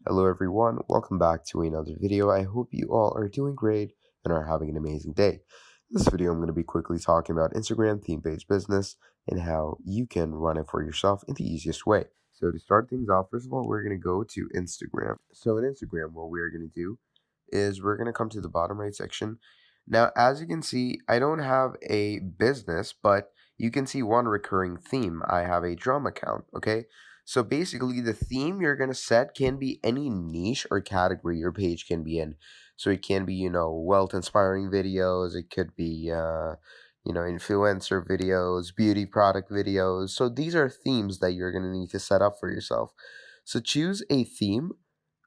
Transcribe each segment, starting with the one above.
Hello everyone, welcome back to another video. I hope you all are doing great and are having an amazing day. In this video, I'm going to be quickly talking about Instagram theme-based business and how you can run it for yourself in the easiest way. So to start things off, first of all, we're going to go to Instagram. So in Instagram, what we're going to do is we're going to come to the bottom right section. Now, as you can see, I don't have a business, but you can see one recurring theme. I have a drum account, okay? So basically, the theme you're going to set can be any niche or category your page can be in. So it can be, wealth inspiring videos, it could be, influencer videos, beauty product videos. So these are themes that you're going to need to set up for yourself. So choose a theme,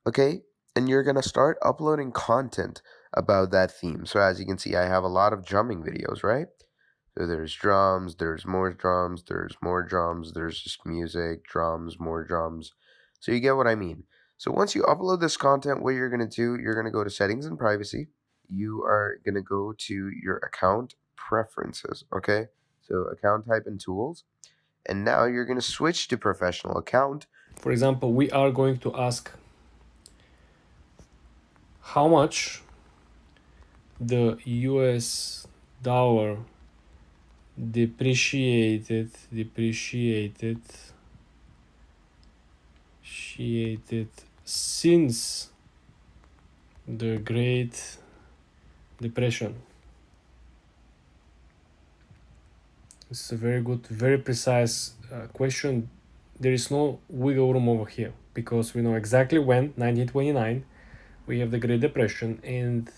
okay? And you're going to start uploading content about that theme. So as you can see, I have a lot of drumming videos, right? So there's drums, there's more drums, there's more drums, there's just music, drums, more drums. So you get what I mean. So once you upload this content, what you're going to do, you're going to go to settings and privacy. You are going to go to your account preferences, okay? So account type and tools. And now you're going to switch to professional account. For example, we are going to ask how much the US dollar depreciated since the Great Depression. This is a very good, very precise question. There is no wiggle room over here because we know exactly when, 1929, we have the Great Depression, and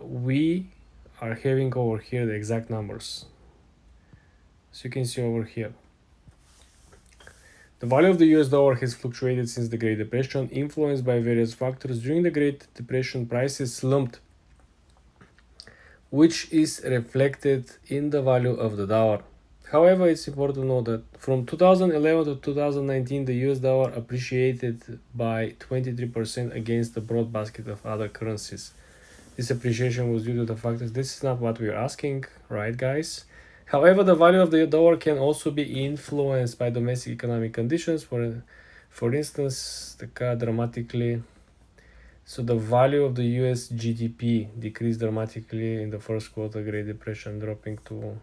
we are having over here the exact numbers. So you can see over here. The value of the US dollar has fluctuated since the Great Depression, influenced by various factors. During the Great Depression, prices slumped, which is reflected in the value of the dollar. However, it's important to note that from 2011 to 2019, the US dollar appreciated by 23% against the broad basket of other currencies. This appreciation was due to the fact that this is not what we're asking, right, guys? However, the value of the dollar can also be influenced by domestic economic conditions. For instance, the cut dramatically. So the value of the US GDP decreased dramatically in the first quarter of the Great Depression, dropping to.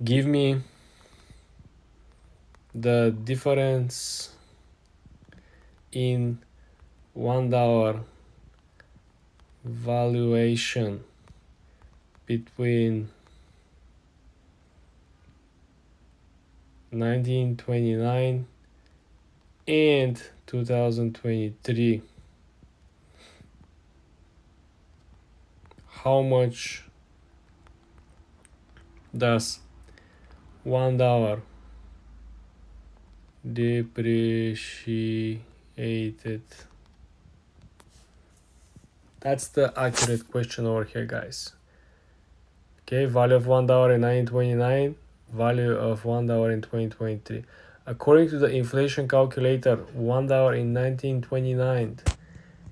Give me the difference in $1 valuation between 1929 and 2023. How much does $1 depreciated? That's the accurate question over here, guys. Okay, value of $1 in 1929, value of $1 in 2023. According to the inflation calculator, $1 in 1929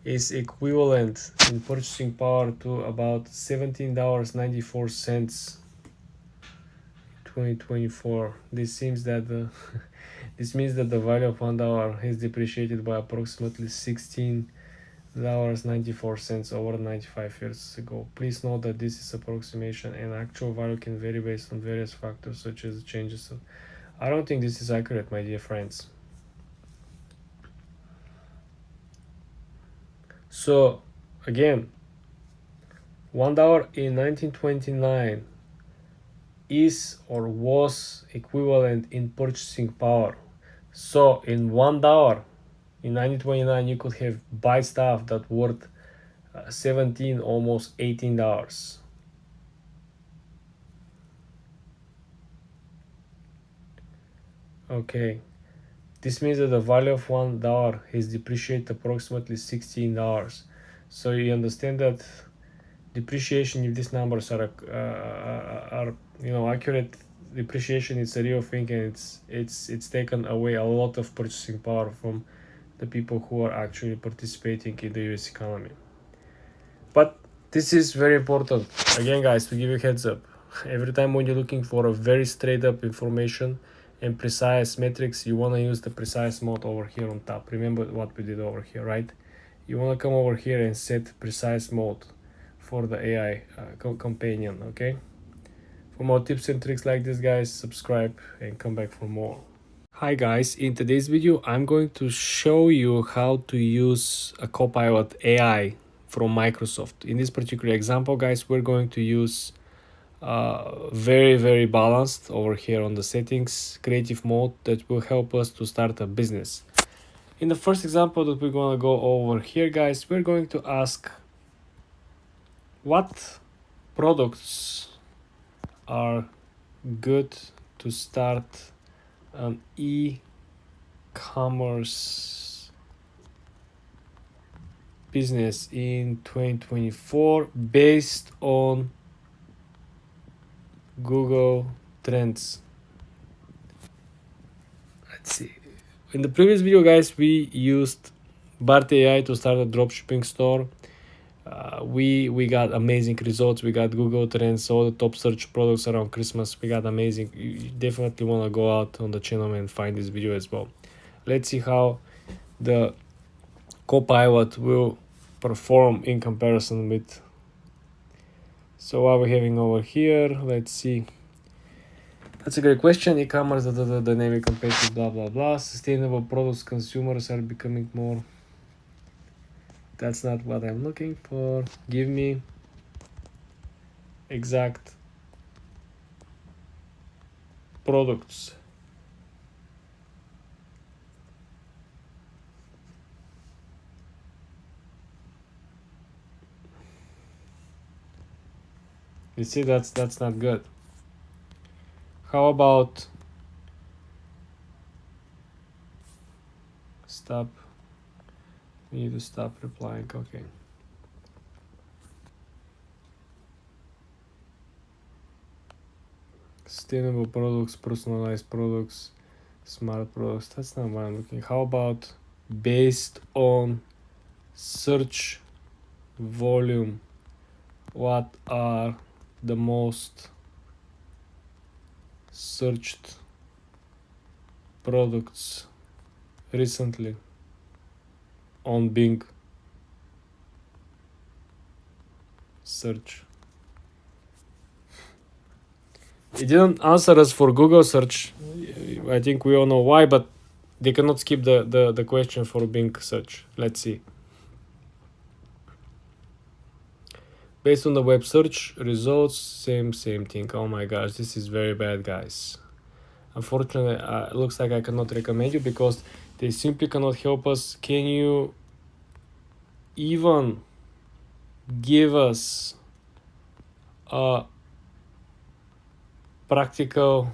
is equivalent in purchasing power to about $17.94 2024. This means that the value of $1 has depreciated by approximately $16.94 over 95 years ago. Please note that this is approximation and actual value can vary based on various factors such as changes of. I don't think this is accurate, my dear friends. So again, $1 in 1929 is or was equivalent in purchasing power. So in $1 in 1929 you could have buy stuff that worth 17, almost $18. Okay, this means that the value of $1 has depreciated approximately $16. So you understand that depreciation, if these numbers are accurate, depreciation is a real thing, and it's taken away a lot of purchasing power from the people who are actually participating in the US economy. But this is very important, again, guys, to give you a heads up. Every time when you're looking for a very straight up information and precise metrics, you want to use the precise mode over here on top. Remember what we did over here, right? You want to come over here and set precise mode for the AI companion, okay? For more tips and tricks like this, guys, subscribe and come back for more. Hi guys, in today's video I'm going to show you how to use a Copilot AI from Microsoft. In this particular example, guys, we're going to use very balanced over here on the settings creative mode that will help us to start a business. In the first example that we're going to go over here, guys, we're going to ask what products are good to start an e-commerce business in 2024 based on Google Trends. Let's see. In the previous video, guys, we used Bart AI to start a dropshipping store. We got amazing results. We got Google Trends, all the top search products around Christmas. We got amazing. You definitely want to go out on the channel and find this video as well. Let's see how the Copilot will perform in comparison with. So what we're having over here, let's see. That's a great question. E-commerce, dynamic, competitive, blah blah blah. Sustainable products, consumers are becoming more. That's not what I'm looking for. Give me exact products. You see, that's not good. How about stop? We need to stop replying. Okay. Sustainable products, personalized products, smart products. That's not what I'm looking. How about based on search volume? What are the most searched products recently on Bing search? It didn't answer us for Google search. I think we all know why, but they cannot skip the question for Bing search. Let's see. Based on the web search results, same thing. Oh my gosh, this is very bad, guys. Unfortunately, it looks like I cannot recommend you because they simply cannot help us. Can you even give us a practical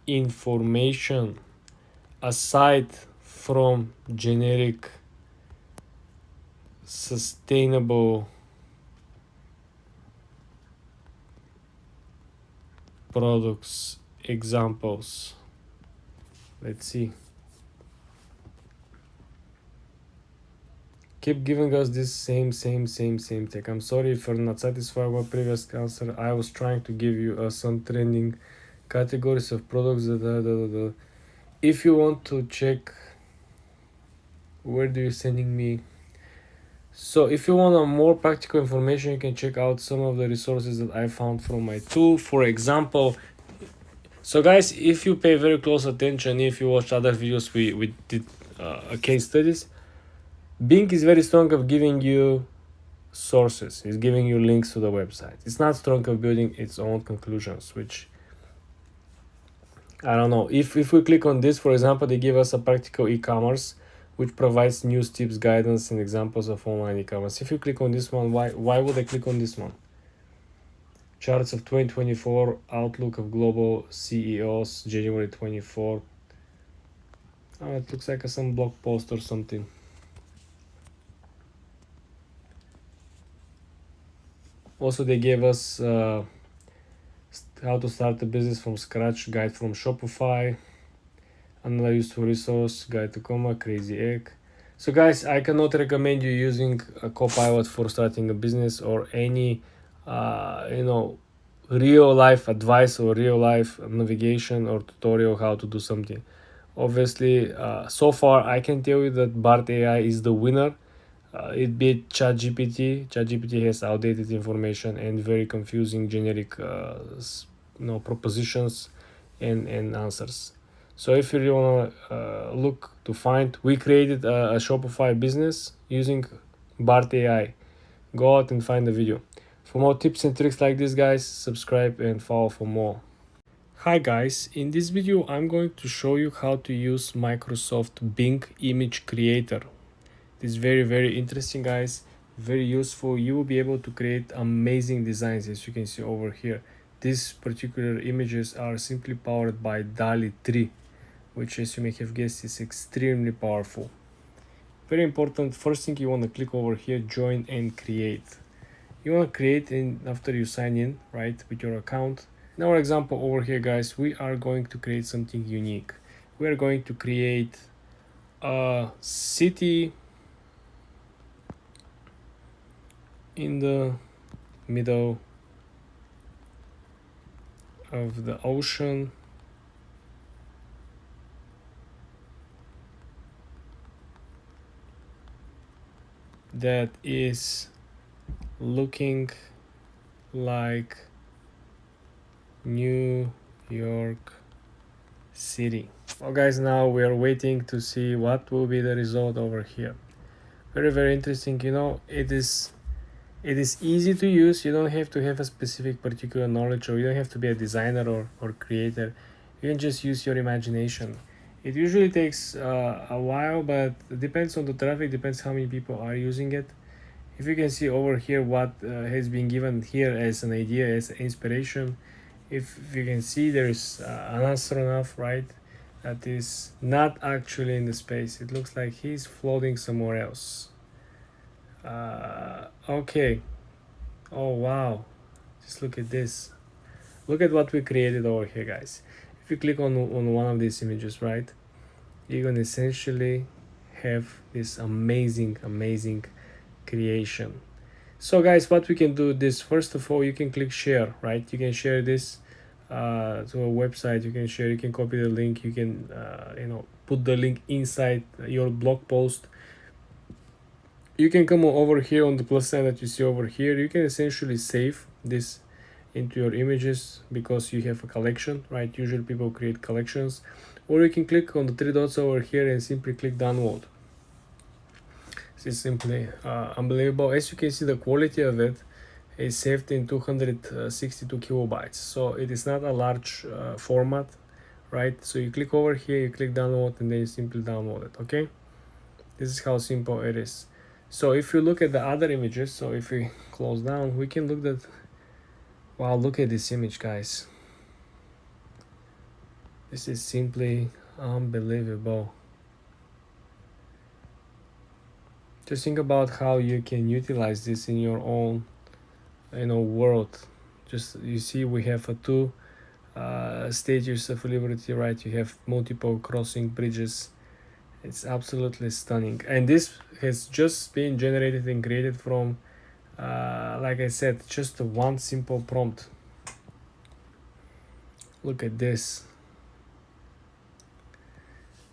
information aside from generic sustainable products examples? Let's see. Keep giving us this same tech. I'm sorry if you're not satisfied with previous answer. I was trying to give you some trending categories of products. If you want to check, where do you sending me? So if you want a more practical information, you can check out some of the resources that I found from my tool. For example, so guys, if you pay very close attention, if you watch other videos, we did case studies. Bing is very strong of giving you sources. It's giving you links to the website. It's not strong of building its own conclusions, which I don't know. If we click on this, for example, they give us a practical e-commerce, which provides news, tips, guidance, and examples of online e-commerce. If you click on this one, why would I click on this one? Charts of 2024, outlook of global CEOs, January 24. Oh, it looks like some blog post or something. Also, they gave us how to start a business from scratch, guide from Shopify, another useful resource, guide to comma, crazy egg. So guys, I cannot recommend you using a Copilot for starting a business or any real life advice or real life navigation or tutorial how to do something. Obviously, so far I can tell you that Bart AI is the winner. It beat ChatGPT. ChatGPT has outdated information and very confusing generic propositions and answers. So if you really want to look to find, we created a Shopify business using Bart AI. Go out and find the video. For more tips and tricks like this, guys, subscribe and follow for more. Hi guys, in this video I'm going to show you how to use Microsoft Bing Image Creator. This is very interesting, guys, very useful. You will be able to create amazing designs, as you can see over here. These particular images are simply powered by Dalio 3, which, as you may have guessed, is extremely powerful. Very important, first thing you want to click over here, join and create. You want to create after you sign in, right, with your account. In our example over here, guys, we are going to create something unique. We are going to create a city in the middle of the ocean that is looking like New York City. Well, guys, now we are waiting to see what will be the result over here. Very interesting. It is easy to use. You don't have to have a specific particular knowledge, or you don't have to be a designer or creator. You can just use your imagination. It usually takes a while, but it depends on the traffic, depends how many people are using it. If you can see over here what has been given here as an idea, as inspiration, if you can see, there's an astronaut, right, that is not actually in the space. It looks like he's floating somewhere else. Okay. Oh wow, just look at this. Look at what we created over here, guys. If you click on one of these images, right, you're gonna essentially have this amazing creation. So guys, what we can do this, first of all, you can click share, right? You can share this to a website. You can copy the link. You can put the link inside your blog post. You can come over here on the plus sign that you see over here. You can essentially save this into your images because you have a collection, right? Usually people create collections. Or you can click on the three dots over here and simply click download. This is simply unbelievable. As you can see, the quality of it is saved in 262 kilobytes. So it is not a large format, right? So you click over here, you click download, and then you simply download it, okay? This is how simple it is. So if you look at the other images, so if we close down, we can look at, wow, look at this image, guys. This is simply unbelievable. Just think about how you can utilize this in your own world. Just, you see, we have two statues of liberty, right? You have multiple crossing bridges. It's absolutely stunning, and this has just been generated and created from like I said, just one simple prompt. Look at this.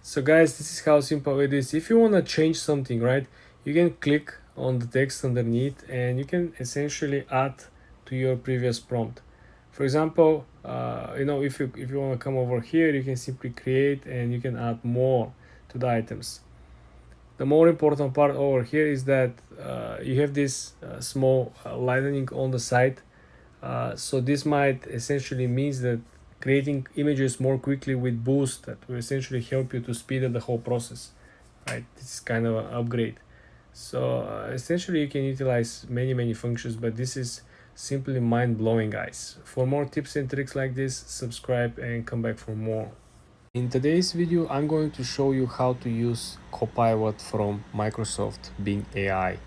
So guys, this is how simple it is. If you want to change something, right, you can click on the text underneath and you can essentially add to your previous prompt. For example, if you want to come over here, you can simply create and you can add more to the items. The more important part over here is that you have this small lightning on the side. So this might essentially means that creating images more quickly with boost, that will essentially help you to speed up the whole process, right? This is kind of an upgrade. So essentially you can utilize many functions, but this is simply mind-blowing, guys. For more tips and tricks like this, subscribe and come back for more. In today's video, I'm going to show you how to use Copilot from Microsoft Bing AI.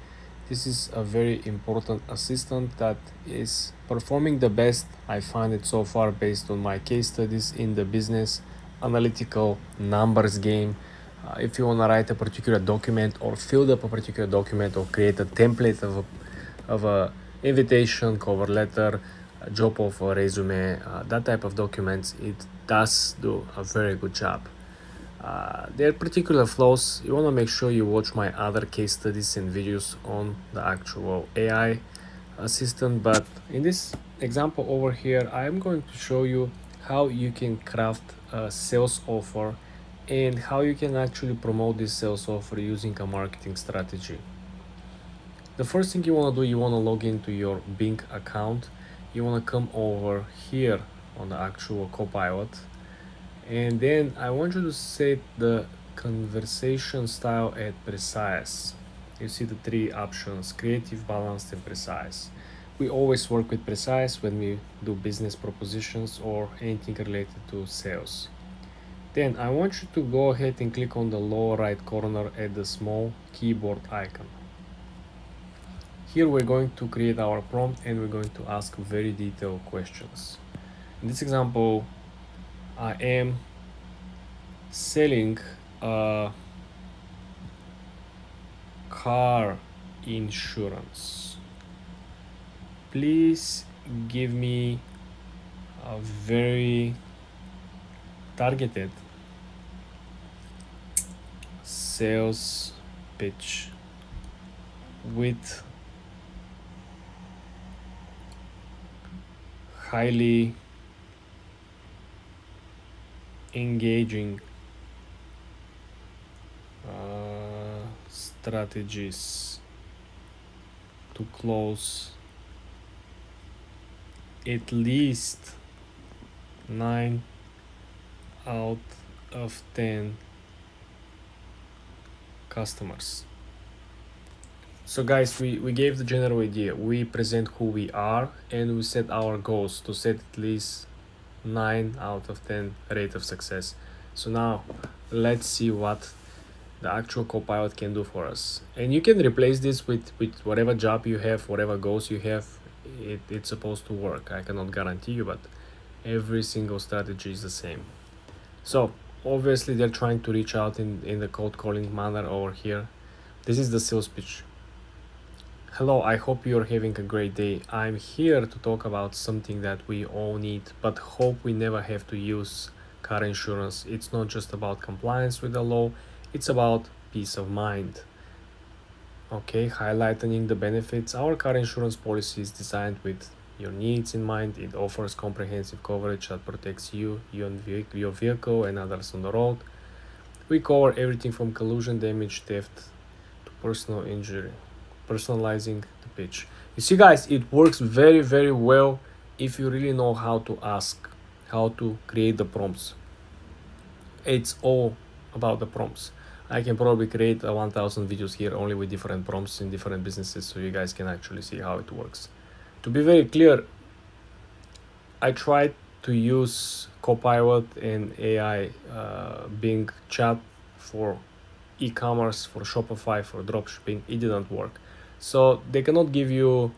This is a very important assistant that is performing the best I find it so far based on my case studies in the business analytical numbers game. If you want to write a particular document or fill up a particular document or create a template of a invitation, cover letter, job offer, resume, that type of documents, it does do a very good job. There are particular flaws. You want to make sure you watch my other case studies and videos on the actual AI assistant, but in this example over here, I'm going to show you how you can craft a sales offer and how you can actually promote this sales offer using a marketing strategy. The first thing you want to do, you want to log into your Bing account. You want to come over here on the actual Copilot, and then I want you to set the conversation style at precise. You see the three options: creative, balanced, and precise. We always work with precise when we do business propositions or anything related to sales. Then I want you to go ahead and click on the lower right corner at the small keyboard icon. Here we're going to create our prompt and we're going to ask very detailed questions. In this example, I am selling car insurance. Please give me a very targeted sales pitch with highly engaging strategies to close at least 9 out of 10 customers. So guys, we gave the general idea. We present who we are and we set our goals to set at least 9 out of 10 rate of success. So now let's see what the actual Copilot can do for us. And you can replace this with whatever job you have, whatever goals you have. It's supposed to work. I cannot guarantee you, but every single strategy is the same. So obviously they're trying to reach out in the cold calling manner over here. This is the sales pitch. Hello, I hope you're having a great day. I'm here to talk about something that we all need, but hope we never have to use car insurance. It's not just about compliance with the law, it's about peace of mind. Okay, highlighting the benefits. Our car insurance policy is designed with your needs in mind. It offers comprehensive coverage that protects you, your vehicle, and others on the road. We cover everything from collision damage, theft, to personal injury. Personalizing the pitch. You see guys, it works very, very well if you really know how to ask, how to create the prompts. It's all about the prompts. I can probably create 1000 videos here only with different prompts in different businesses, so you guys can actually see how it works. To be very clear, I tried to use Copilot and AI Bing chat for e-commerce, for Shopify, for dropshipping. It didn't work. So they cannot give you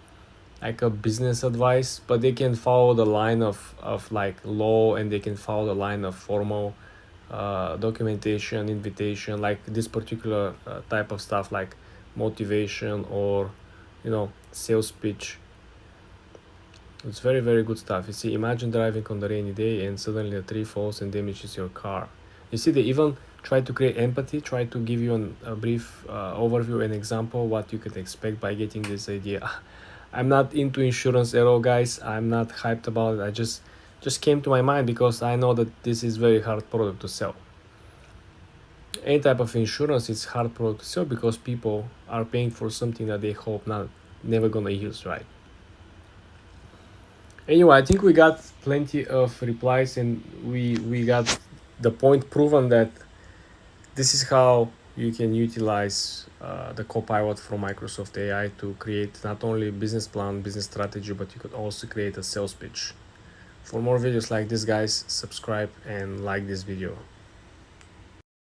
like a business advice, but they can follow the line of like law, and they can follow the line of formal documentation, invitation, like this particular type of stuff, like motivation or sales pitch. It's very, very good stuff. You see, imagine driving on the rainy day and suddenly a tree falls and damages your car. You see, they even try to create empathy, try to give you a brief overview and example what you could expect by getting this idea. I'm not into insurance at all, guys. I'm not hyped about it. I just came to my mind because I know that this is very hard product to sell. Any type of insurance is hard product to sell because people are paying for something that they hope never gonna use, right? Anyway, I think we got plenty of replies and we got the point proven that this is how you can utilize the Copilot from Microsoft AI to create not only business plan, business strategy, but you could also create a sales pitch. For more videos like this, guys, subscribe and like this video.